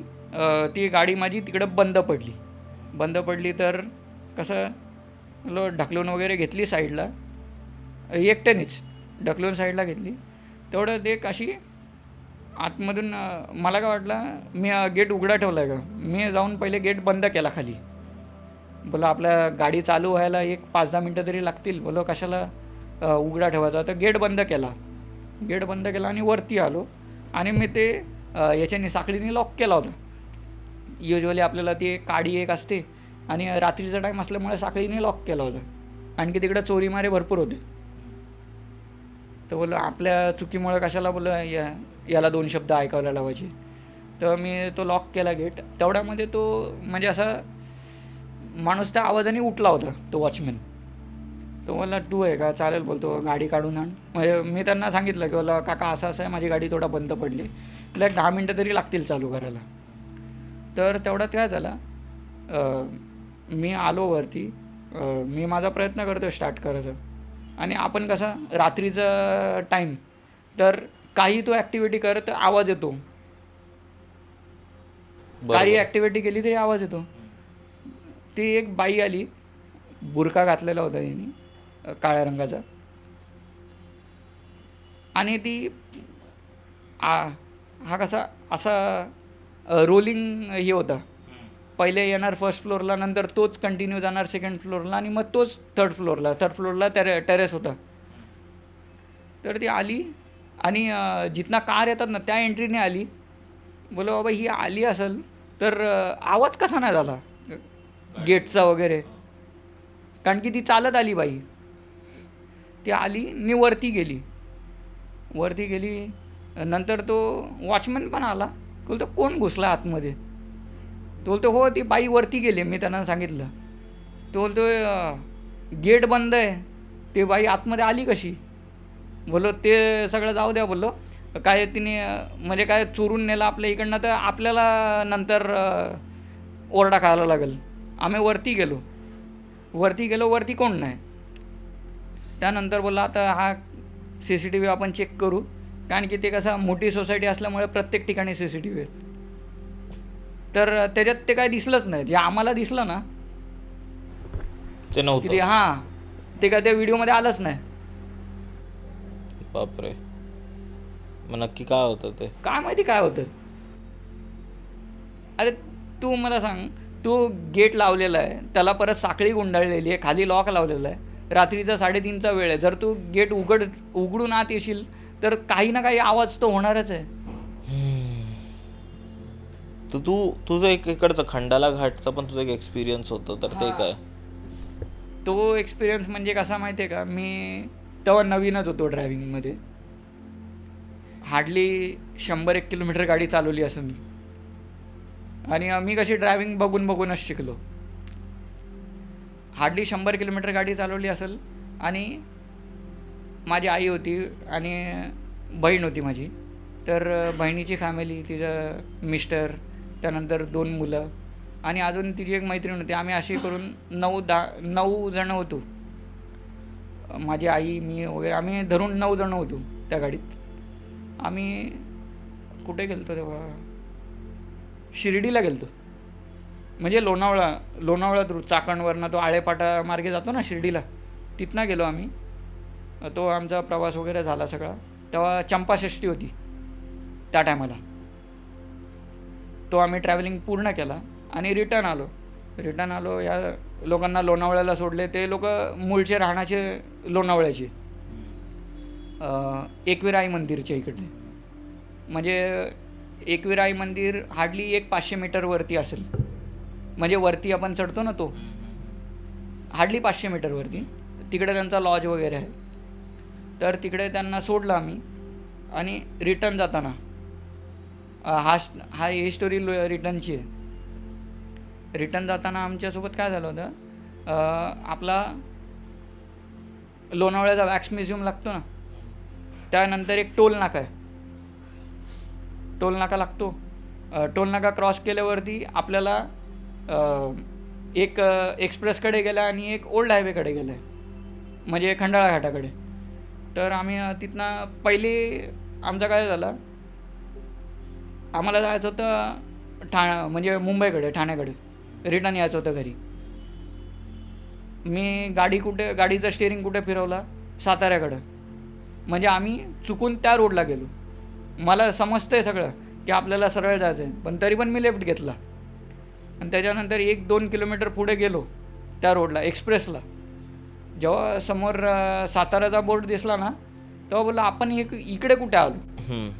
ती गाडी माझी तिकडं बंद पडली तर कसं ढकलून वगैरे घेतली साईडला, एकट्यानेच ढकलून साईडला घेतली. तेवढं ते अशी आतमधून मला काय वाटलं मी गेट उघडा ठेवला आहे का, मी जाऊन पहिले गेट बंद केला खाली. बोला आपल्या गाडी चालू व्हायला 5-10 मिनटं तरी लागतील, बोलो कशाला उघडा ठेवायचा. तर गेट बंद केला आणि वरती आलो आणि मी ते याच्याने साखळीने लॉक केला होता. युजली आपल्याला ती काडी एक असते आणि रात्रीचा टाईम असल्यामुळे साखळीने लॉक केला होता. आणखी तिकडं चोरीमारे भरपूर होते. तर बोललो आपल्या चुकीमुळे कशाला बोललं याला 2 शब्द ऐकायला लावायचे. तर मी तो लॉक केला गेट. तेवढ्यामध्ये तो म्हणजे असा माणूस त्या आवाजाने उठला होता, तो वॉचमॅन. तो बोलला तू आहे का, चालेल बोलतो गाडी काढून आण. म्हणजे मी त्यांना सांगितलं की बोला काका असं आहे, माझी गाडी थोडा बंद पडली, 10 मिनटं तरी लागतील चालू करायला. तर तेवढ्यात काय झाला, मी आलो वरती, मी माझा प्रयत्न करतो स्टार्ट करायचा. आणि आपण कसा रात्रीचा टाईम तर काही तो ॲक्टिव्हिटी करत आवाज येतो, काही ॲक्टिव्हिटी केली तरी आवाज येतो. ती एक बाई आली, बुरखा घातलेला होता तिने काळ्या रंगाचा, आणि ती हा कसा असा रोलिंग हे होता. पहिले येणार फर्स्ट फ्लोअरला, नंतर तोच कंटिन्यू जाणार सेकंड फ्लोअरला आणि मग तोच थर्ड फ्लोअरला टेरेस होता. तर ती आली आणि जिथनं कार येतात ना त्या एंट्रीने आली. बोलो बाबा ही आली असेल तर आवाज कसा नाही झाला गेटचा वगैरे, कारण की ती चालत आली बाई. ती आली आणि वरती गेली. नंतर तो वॉचमॅन पण आला. बोलतो कोण घुसला आतमध्ये. तो बोलतो हो ती बाई वरती गेली, मी त्यांना सांगितलं. तो बोलतो गेट बंद आहे, ते बाई आतमध्ये आली कशी. बोलो ते सगळं जाऊ द्या, बोललो काय तिने म्हणजे काय चोरून नेलं आपल्या इकडनं तर आपल्याला नंतर ओरडा खायला लागेल. आम्ही वरती गेलो, वरती कोण नाही. त्यानंतर बोलला आता हा CCTV आपण चेक करू, कारण की ते कसं मोठी सोसायटी असल्यामुळे प्रत्येक ठिकाणी CCTV आहेत. तर त्याच्यात ते काय दिसलंच नाही. जे आम्हाला दिसलं ना ते नव्हतं. की हां ते काय त्या व्हिडिओमध्ये आलंच नाही. बापरे, मग नक्की काय होतं ते, काय माहिती काय होतं. अरे तू मला सांग, तू गेट लावलेला आहे, त्याला परत साखळी गुंडाळलेली आहे, खाली लॉक लावलेला आहे, रात्रीचा 3:30चा वेळ आहे. जर तू गेट उघडून आत येशील तर काही ना काही आवाज तो होणारच आहे. तर तुझं एक इकडचं खंडाला घाटचा पण तुझा एक एक्सपिरियन्स होतं, तर ते काय. तो एक्सपिरियन्स म्हणजे कसा माहिती आहे का, मी तेव्हा नवीनच होतो ड्रायव्हिंगमध्ये. हार्डली 100-1 किलोमीटर गाडी चालवली असं मी. आणि मी कशी ड्रायव्हिंग बघूनच शिकलो. हार्डली 100 किलोमीटर गाडी चालवली असेल. आणि माझी आई होती आणि बहीण होती माझी. तर बहिणीची फॅमिली, तिचं मिस्टर, त्यानंतर 2 मुलं आणि अजून तिची एक मैत्रीण होती. आम्ही अशी करून 9 जणं होतो. माझी आई, मी वगैरे आम्ही धरून 9 जणं होतो त्या गाडीत. आम्ही कुठे गेलो होतो तेव्हा, शिर्डीला गेलो होतो. म्हणजे लोणावळा थ्रू चाकणवरनं तो आळेपाटा मार्गे जातो ना शिर्डीला, तिथनं गेलो आम्ही. तो आमचा प्रवास वगैरे झाला सगळा. तेव्हा चंपाषष्ठी होती त्या टायमाला. तो आम्ही ट्रॅव्हलिंग पूर्ण केला आणि रिटर्न आलो. या लोकांना लोणावळ्याला सोडले. ते लोक मूळचे राहण्याचे लोणावळ्याचे, एकविराई मंदिरच्या इकडे. म्हणजे एकविराई मंदिर हार्डली 500 मीटर वरती असेल. म्हणजे वरती आपण चढतो ना तो, हार्डली 500 मीटर वरती. तिकडे त्यांचा लॉज वगैरे आहे. तर तिकडे त्यांना सोडलं आम्ही. आणि रिटर्न जाताना ही स्टोरी रिटर्नची आहे. रिटर्न जाताना आमच्यासोबत काय झालं होतं, आपला लोणावळ्याचा वॅक्स म्युझियम लागतो ना, त्यानंतर एक टोल नाका लागतो. टोल नाका क्रॉस केल्यावरती आपल्याला एक एक्सप्रेसकडे गेला आणि एक ओल्ड हायवेकडे गेला आहे, म्हणजे खंडाळा घाटाकडे. तर आम्ही तिथनं पहिले आमचं काय झालं, आम्हाला जायचं होतं म्हणजे मुंबईकडे, ठाण्याकडे रिटर्न यायचं होतं घरी. मी गाडीचं स्टेअरिंग कुठे फिरवला, साताऱ्याकडं. म्हणजे आम्ही चुकून त्या रोडला गेलो. मला समजतं आहे सगळं की आपल्याला सरळ जायचं आहे, पण तरी पण मी लेफ्ट घेतला. आणि त्याच्यानंतर 1-2 किलोमीटर पुढे गेलो त्या रोडला, एक्सप्रेसला. जेव्हा समोर साताऱ्याचा बोर्ड दिसला ना, तेव्हा बोलला आपण इकडे कुठे आलो.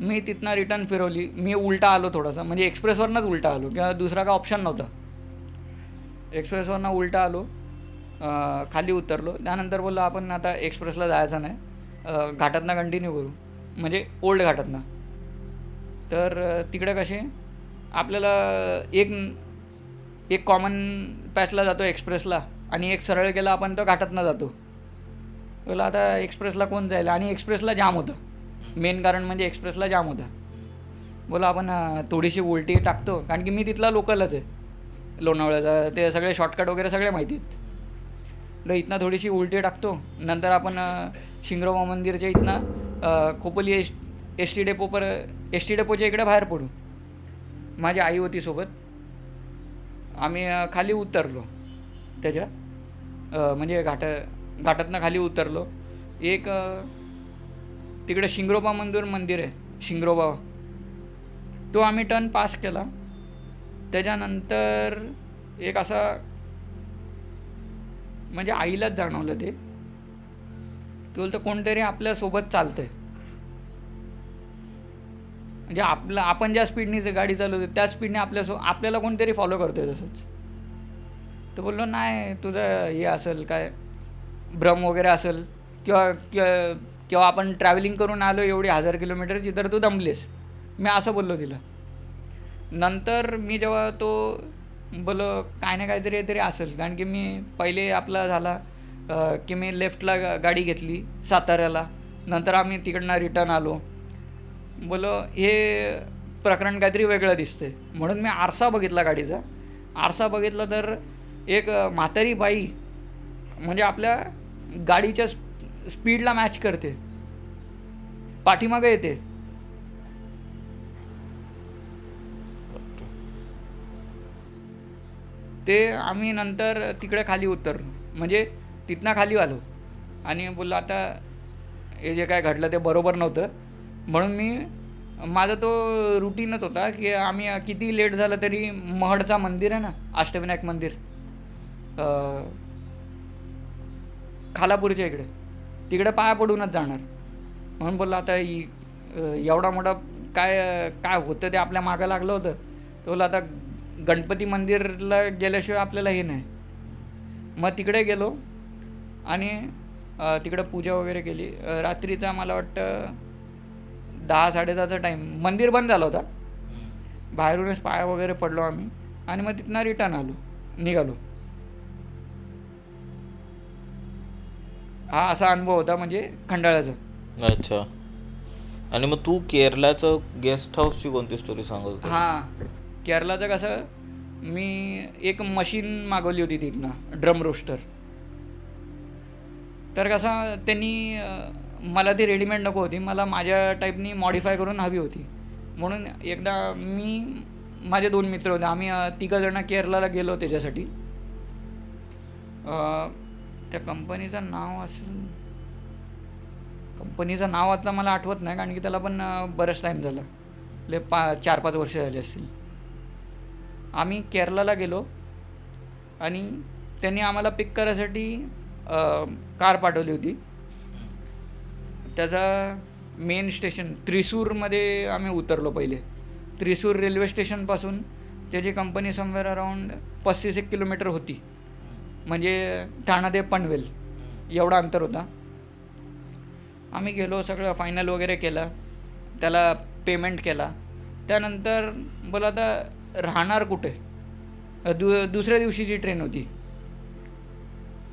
मी तिथनं रिटर्न फिरवली. मी उलटा आलो थोडासा, म्हणजे एक्सप्रेसवरनंच उलटा आलो, किंवा दुसरा का ऑप्शन नव्हता. एक्सप्रेसवरनं उलटा आलो, खाली उतरलो. त्यानंतर बोललो आपण आता एक्सप्रेसला जायचं नाही, घाटातनं कंटिन्यू करू, म्हणजे ओल्ड घाटातनं. तर तिकडे कसे आपल्याला एक कॉमन पॅचला जातो एक्सप्रेसला, आणि एक सरळ गेला आपण तो घाटातनं जातो. बोला आता एक्सप्रेसला कोण जाईल, आणि एक्सप्रेसला जाम होतं. मेन कारण म्हणजे एक्सप्रेसला जाम होता. बोला आपण थोडीशी उलटी टाकतो, कारण की मी तिथला लोकलच आहे लोणावळ्याचा, ते सगळे शॉर्टकट वगैरे सगळे माहिती आहेत. इथनं थोडीशी उलटी टाकतो, नंतर आपण शिंगरोबा मंदिरच्या इथनं खोपोली एस टी डेपोच्या इकडे बाहेर पडू. माझी आई होती सोबत. आम्ही खाली उतरलो त्याच्या म्हणजे घाटातनं खाली उतरलो. एक तिकडे शिंगरोबा मंदिर आहे, शिंगरोबा, तो आम्ही टर्न पास केला. त्याच्यानंतर एक असा म्हणजे आईलाच जाणवलं ते, की बोलतं कोणतरी आपल्यासोबत चालतंय. म्हणजे आपण ज्या स्पीडने गाडी चालवतो त्या स्पीडने आपल्याला कोणतरी फॉलो करतोय तसंच. तर बोललो नाही, तुझं हे असेल काय, भ्रम वगैरे असेल, किंवा आपण ट्रॅव्हलिंग करून आलो एवढी 1000 किलोमीटरची, तर तू दमलेस. मी असं बोललो तिला. नंतर मी जेव्हा तो बोललो काय ना काहीतरी तरी असेल, कारण की मी पहिले आपला झाला की मी लेफ्टला गाडी घेतली साताऱ्याला, नंतर आम्ही तिकडनं रिटर्न आलो. बोलो हे प्रकरण काहीतरी वेगळं दिसतंय. म्हणून मी आरसा बघितला गाडीचा. आरसा बघितला तर एक म्हातारी बाई म्हणजे आपल्या गाडीच्या स्पीडला मॅच करते, पाठीमागे येते. ते आम्ही नंतर तिकडे खाली उतरलो, म्हणजे तिथनं खाली आलो आणि बोललो आता हे जे काय घडलं ते बरोबर नव्हतं. म्हणून माझा तो रुटीनच होता की आम्ही किती लेट झालं तरी महडचा मंदिर आहे ना, अष्टविनायक मंदिर खालापूरच्या इकडे, तिकडे पाया पडूनच जाणार. म्हणून बोललो आता एवढा मोठा काय होतं ते आपल्या मागं लागलं होतं. तर बोललो आता गणपती मंदिरला गेल्याशिवाय आपल्याला हे नाही. मग तिकडे गेलो आणि तिकडे पूजा वगैरे केली. रात्रीचा मला वाटतं 10-10:30चा टाईम. मंदिर बंद झालं होता, बाहेरूनच पाया वगैरे पडलो आम्ही आणि मग तिथनं रिटर्न निघालो. हा असा अनुभव होता म्हणजे खंडाळ्याचा. अच्छा. आणि मग तू केरलाचं गेस्ट हाऊसची कोणती स्टोरी सांगत होतीस? हां, केरलाचं कसं, मी एक मशीन मागवली होती तिथनं, ड्रम रोस्टर. तर कसं त्यांनी मला ती रेडीमेड नको होती, मला माझ्या टाईपनी मॉडिफाय करून हवी होती. म्हणून एकदा मी, माझे 2 मित्र होते, आम्ही 3 जण केरलाला गेलो त्याच्यासाठी. त्या कंपनीचं नाव आता मला आठवत नाही, कारण की त्याला पण बरंच टाईम झाला, 4-5 वर्ष झाली असतील. आम्ही केरलाला गेलो आणि त्यांनी आम्हाला पिक करायसाठी कार पाठवली होती. त्याचा मेन स्टेशन त्रिसूरमध्ये आम्ही उतरलो पहिले. त्रिसूर रेल्वे स्टेशनपासून त्याची कंपनी समवेअर अराऊंड 35 किलोमीटर होती, म्हणजे ठाणा ते पनवेल एवढा अंतर होता. आम्ही गेलो, सगळं फायनल वगैरे केलं, त्याला पेमेंट केला. त्यानंतर बोला आता राहणार कुठे, दुसऱ्या दिवशीची ट्रेन होती.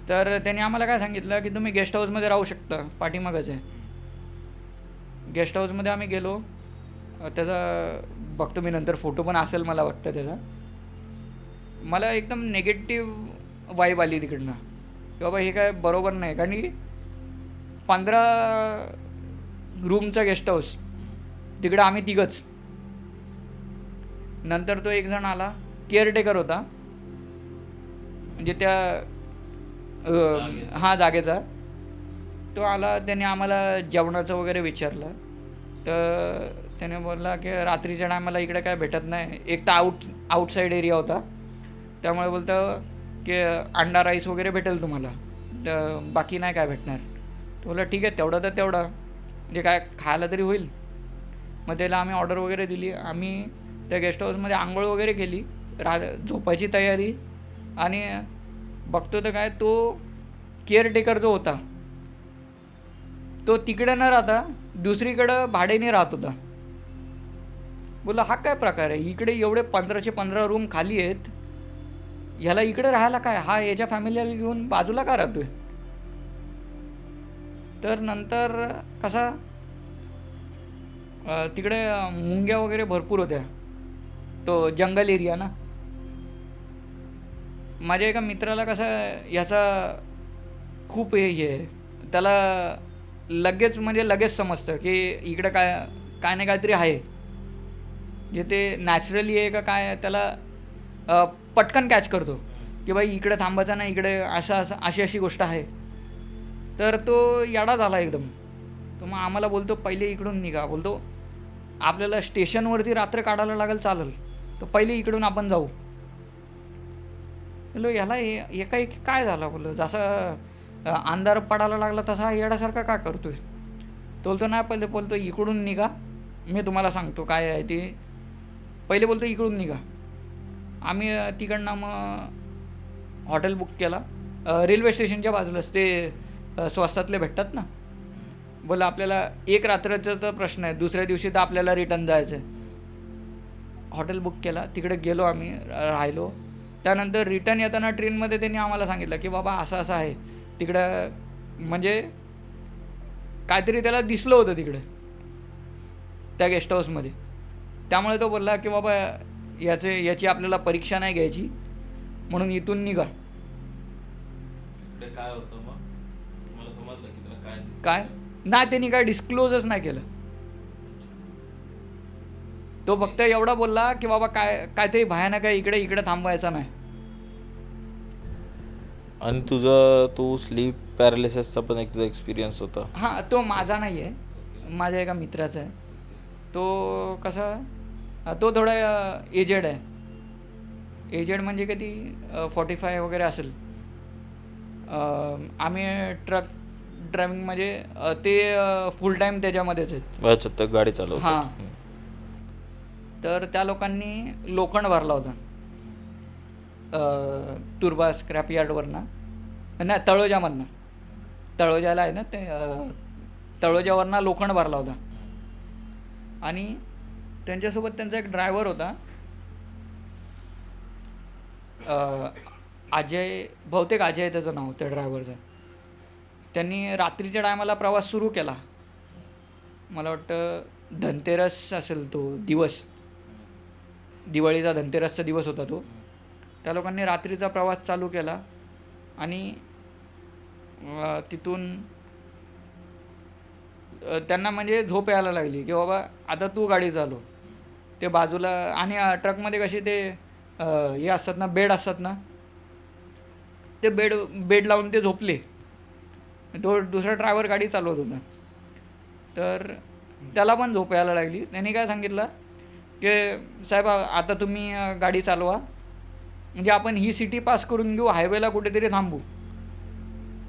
तर त्यांनी आम्हाला काय सांगितलं की तुम्ही गेस्ट हाऊसमध्ये राहू शकता, पाठीमागच आहे. गेस्ट हाऊसमध्ये आम्ही गेलो. त्याचा बघतो मी नंतर फोटो पण असेल मला वाटतं त्याचा. मला एकदम नेगेटिव्ह वाईब आली तिकडनं की बाबा हे काय बरोबर नाही. कारण की 15 रूमचा गेस्ट हाऊस, तिकडे आम्ही तिघंच. नंतर तो एक जण आला, केअरटेकर होता म्हणजे त्या जागेचा. तो आला, त्याने आम्हाला जेवणाचं वगैरे विचारलं. तर त्याने बोलला की रात्रीच्या टायमाला इकडे काय भेटत नाही. एक तर आउटसाईड एरिया होता, त्यामुळे बोलतं की अंडा राईस वगैरे भेटेल तुम्हाला, तर बाकी नाही काय भेटणार. तो बोलला ठीक आहे, तेवढं तर तेवढं म्हणजे काय खायला तरी होईल. मग त्याला आम्ही ऑर्डर वगैरे दिली. आम्ही त्या गेस्ट हाऊसमध्ये आंघोळ वगैरे केली, झोपायची तयारी. आणि बघतो तर काय, तो केअरटेकर जो होता तो तिकडे न राहता दुसरीकडं भाड्याने राहत होता. बोला हा काय प्रकार आहे, इकडे एवढे 15 रूम खाली आहेत, ह्याला इकडे राहायला काय, हा याच्या फॅमिलीला घेऊन बाजूला का राहतोय. तर नंतर कसा तिकडे मुंग्या वगैरे भरपूर होत्या, तो जंगल एरिया ना. माझ्या एका मित्राला कसं याचा खूप हे आहे, त्याला लगेच समजतं की इकडं काय नाही काहीतरी आहे, जे ते नॅचरली आहे का काय, त्याला पटकन कॅच करतो की बाई इकडे थांबायचं नाही, इकडे अशी गोष्ट आहे. तर तो याडा झाला एकदम. तो मग आम्हाला बोलतो पहिले इकडून निघा, बोलतो आपल्याला स्टेशनवरती रात्र काढायला लागेल, चालेल, तर पहिले इकडून आपण जाऊ. बोलो याला एका एक काय झालं, बोललो जसं अंधार पडायला लागला तसा येण्यासारखा का करतोय. तो बोलतो नाही, पहिले बोलतो इकडून निघा, मी तुम्हाला सांगतो काय आहे ते. पहिले बोलतो इकडून निघा. आम्ही तिकडनं मग हॉटेल बुक केला, रेल्वे स्टेशनच्या बाजूलाच, ते स्वस्तातले भेटतात ना. बोला आपल्याला एक रात्रीचा तर प्रश्न आहे, दुसऱ्या दिवशी तर आपल्याला रिटर्न जायचं आहे. हॉटेल बुक केला, तिकडे गेलो आम्ही, राहिलो. त्यानंतर रिटर्न येताना ट्रेनमध्ये त्यांनी आम्हाला सांगितलं की बाबा असं आहे तिकडं, म्हणजे काहीतरी त्याला दिसलं होतं तिकडे त्या गेस्ट हाऊसमध्ये. त्यामुळे तो बोलला की बाबा याची आपल्याला परीक्षा नाही घ्यायची, म्हणून इथून निघा. काय होतं मग, मला समजलं की तुला काय काय नाही, त्यांनी काय डिस्क्लोजच नाही केलं. तो फक्त एवढा बोलला की बाबा काहीतरी भयानक आहे, इकडे थांबवायचा नाही. आणि तू स्लीप पॅरालिसिसचा पण एक तुझा एक्सपिरियन्स होता. हां, तो माझा नाही आहे, माझ्या एका मित्राचा आहे. तो कसा, तो थोडा एजेड आहे. एजेड म्हणजे कधी 45 वगैरे असेल. आम्ही ट्रक ड्रायव्हिंग म्हणजे ते फुल टाईम त्याच्यामध्येच आहेत. अच्छा, तर गाडी चालवतो. हां. तर त्या लोकांनी लोखंड भरला होता तुर्बा स्क्रॅप यार्डवरनं, नाही तळोजाला आहे ना ते, तळोजावरनं लोखंड भरला होता. आणि त्यांच्यासोबत त्यांचा एक ड्रायव्हर होता, बहुतेक अजय त्याचं नाव, त्या ड्रायव्हरचं. त्यांनी रात्रीच्या टायमाला प्रवास सुरू केला. मला वाटतं धनतेरस असेल तो दिवस, दिवाळीचा धनतेरसचा दिवस होता तो. त्या लोकांनी रात्रीचा प्रवास चालू केला आणि तिथून त्यांना म्हणजे झोप यायला लागली की बाबा आता तू गाडी चालव. ते बाजूला, आणि ट्रकमध्ये कसे ते हे असतात ना, बेड असतात ना, ते बेड लावून ते झोपले. तो दुसरा ड्रायव्हर गाडी चालवत होता. तर त्याला पण झोप यायला लागली. त्यांनी काय सांगितलं की साहेब आता तुम्ही गाडी चालवा, म्हणजे आपण ही सिटी पास करून घेऊ, हायवेला कुठेतरी थांबू.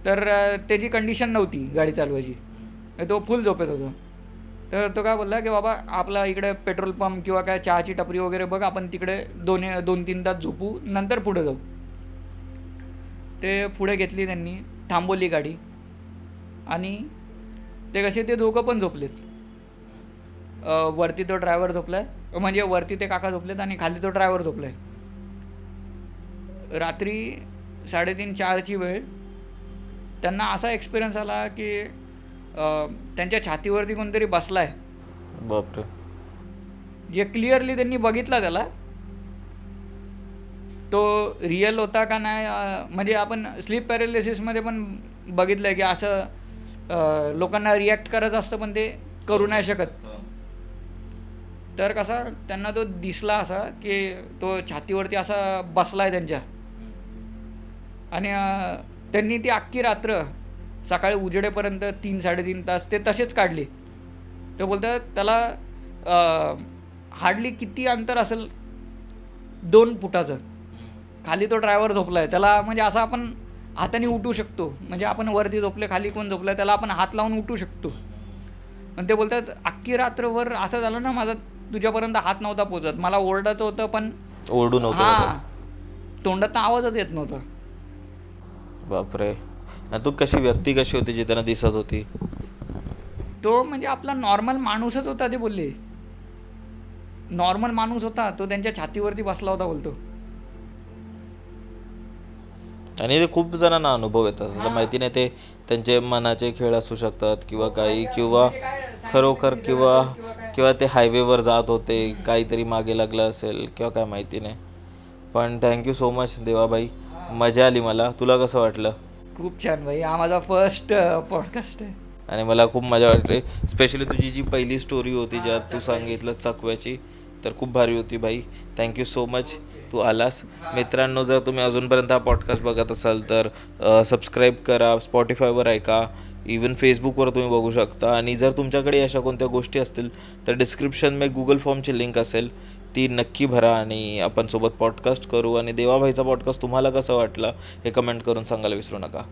तर त्याची कंडिशन नव्हती गाडी चालवायची, तो फुल झोपेत होता. तर तो काय बोलला की बाबा आपला इकडे पेट्रोल पंप किंवा काय चहाची टपरी वगैरे बघ, आपण तिकडे 2-3 तास झोपू, नंतर पुढे जाऊ. ते पुढे घेतली त्यांनी, थांबवली गाडी. आणि ते कसे ते दोघं पण झोपलेत. वरती तो ड्रायव्हर झोपलाय, म्हणजे वरती ते काका झोपलेत आणि खाली तो ड्रायव्हर झोपलाय. रात्री 3:30-4ची वेळ. त्यांना असा एक्सपिरियन्स आला की त्यांच्या छातीवरती कोणतरी बसला आहे. बापरे. जे क्लिअरली त्यांनी बघितला त्याला. तो रिअल होता का नाही म्हणजे आपण स्लीप पॅरालिसिसमध्ये पण बघितलं आहे की असं लोकांना रिॲक्ट करायचं असतं पण ते करू नाही शकत. तर कसा त्यांना तो दिसला असा की तो छातीवरती असा बसला आहे त्यांच्या आणि त्यांनी ती अख्खी रात्र सकाळी उजेडेपर्यंत 3-3.5 तास ते तसेच काढले. ते बोलतात त्याला हार्डली किती अंतर असेल 2 फुटाचं खाली तो ड्रायव्हर झोपला आहे. त्याला म्हणजे असं आपण हाताने उठू शकतो, म्हणजे आपण वरती झोपले खाली कोण झोपलं त्याला आपण हात लावून उठू शकतो. आणि ते बोलतात अख्खी रात्रभर असं झालं ना माझा तुझ्यापर्यंत हात नव्हता पोचत, मला ओरडायचं होतं पण ओरडू नव्हतं हां तोंडात आवाजच येत नव्हता. बापरे. आणि तू कशी व्यक्ती कशी होती जी त्यांना दिसत होती? तो म्हणजे आपला नॉर्मल माणूसच होता. ते बोलले नॉर्मल माणूस होता, तो त्यांच्या छातीवरती बसला होता बोलतो. आणि ते खूप जणांना अनुभव येतात. आता माहिती नाही ते त्यांचे मनाचे खेळ असू शकतात किंवा काही, किंवा खरोखर किंवा ते हायवेवर जात होते, काहीतरी मागे लागलं असेल किंवा काय माहिती नाही. पण थँक्यू सो मच देवाबाई, मजा आली मला. तुला कसं वाटलं? खूप छान भाई, हा माझा फर्स्ट पॉडकास्ट आहे. आणि मला खूप मजा वाटते. स्पेशली तुझी जी पहिली स्टोरी होती ज्यात तू सांगितलं चकव्याची, तर खूप भारी होती भाई. थँक्यू सो मच तू आलास. मित्रांनो, जर तुम्ही अजूनपर्यंत हा पॉडकास्ट बघत असाल तर सबस्क्राईब करा, स्पॉटिफायवर ऐका, इवन फेसबुकवर तुम्ही बघू शकता. आणि जर तुमच्याकडे अशा कोणत्या गोष्टी असतील तर डिस्क्रिप्शनमध्ये गुगल फॉर्मची लिंक असेल, ती नक्की भरा आणि आपण सोबत पॉडकास्ट करू. आणि देवाभाईचा पॉडकास्ट तुम्हाला कसा वाटला हे कमेंट करून सांगायला विसरू नका.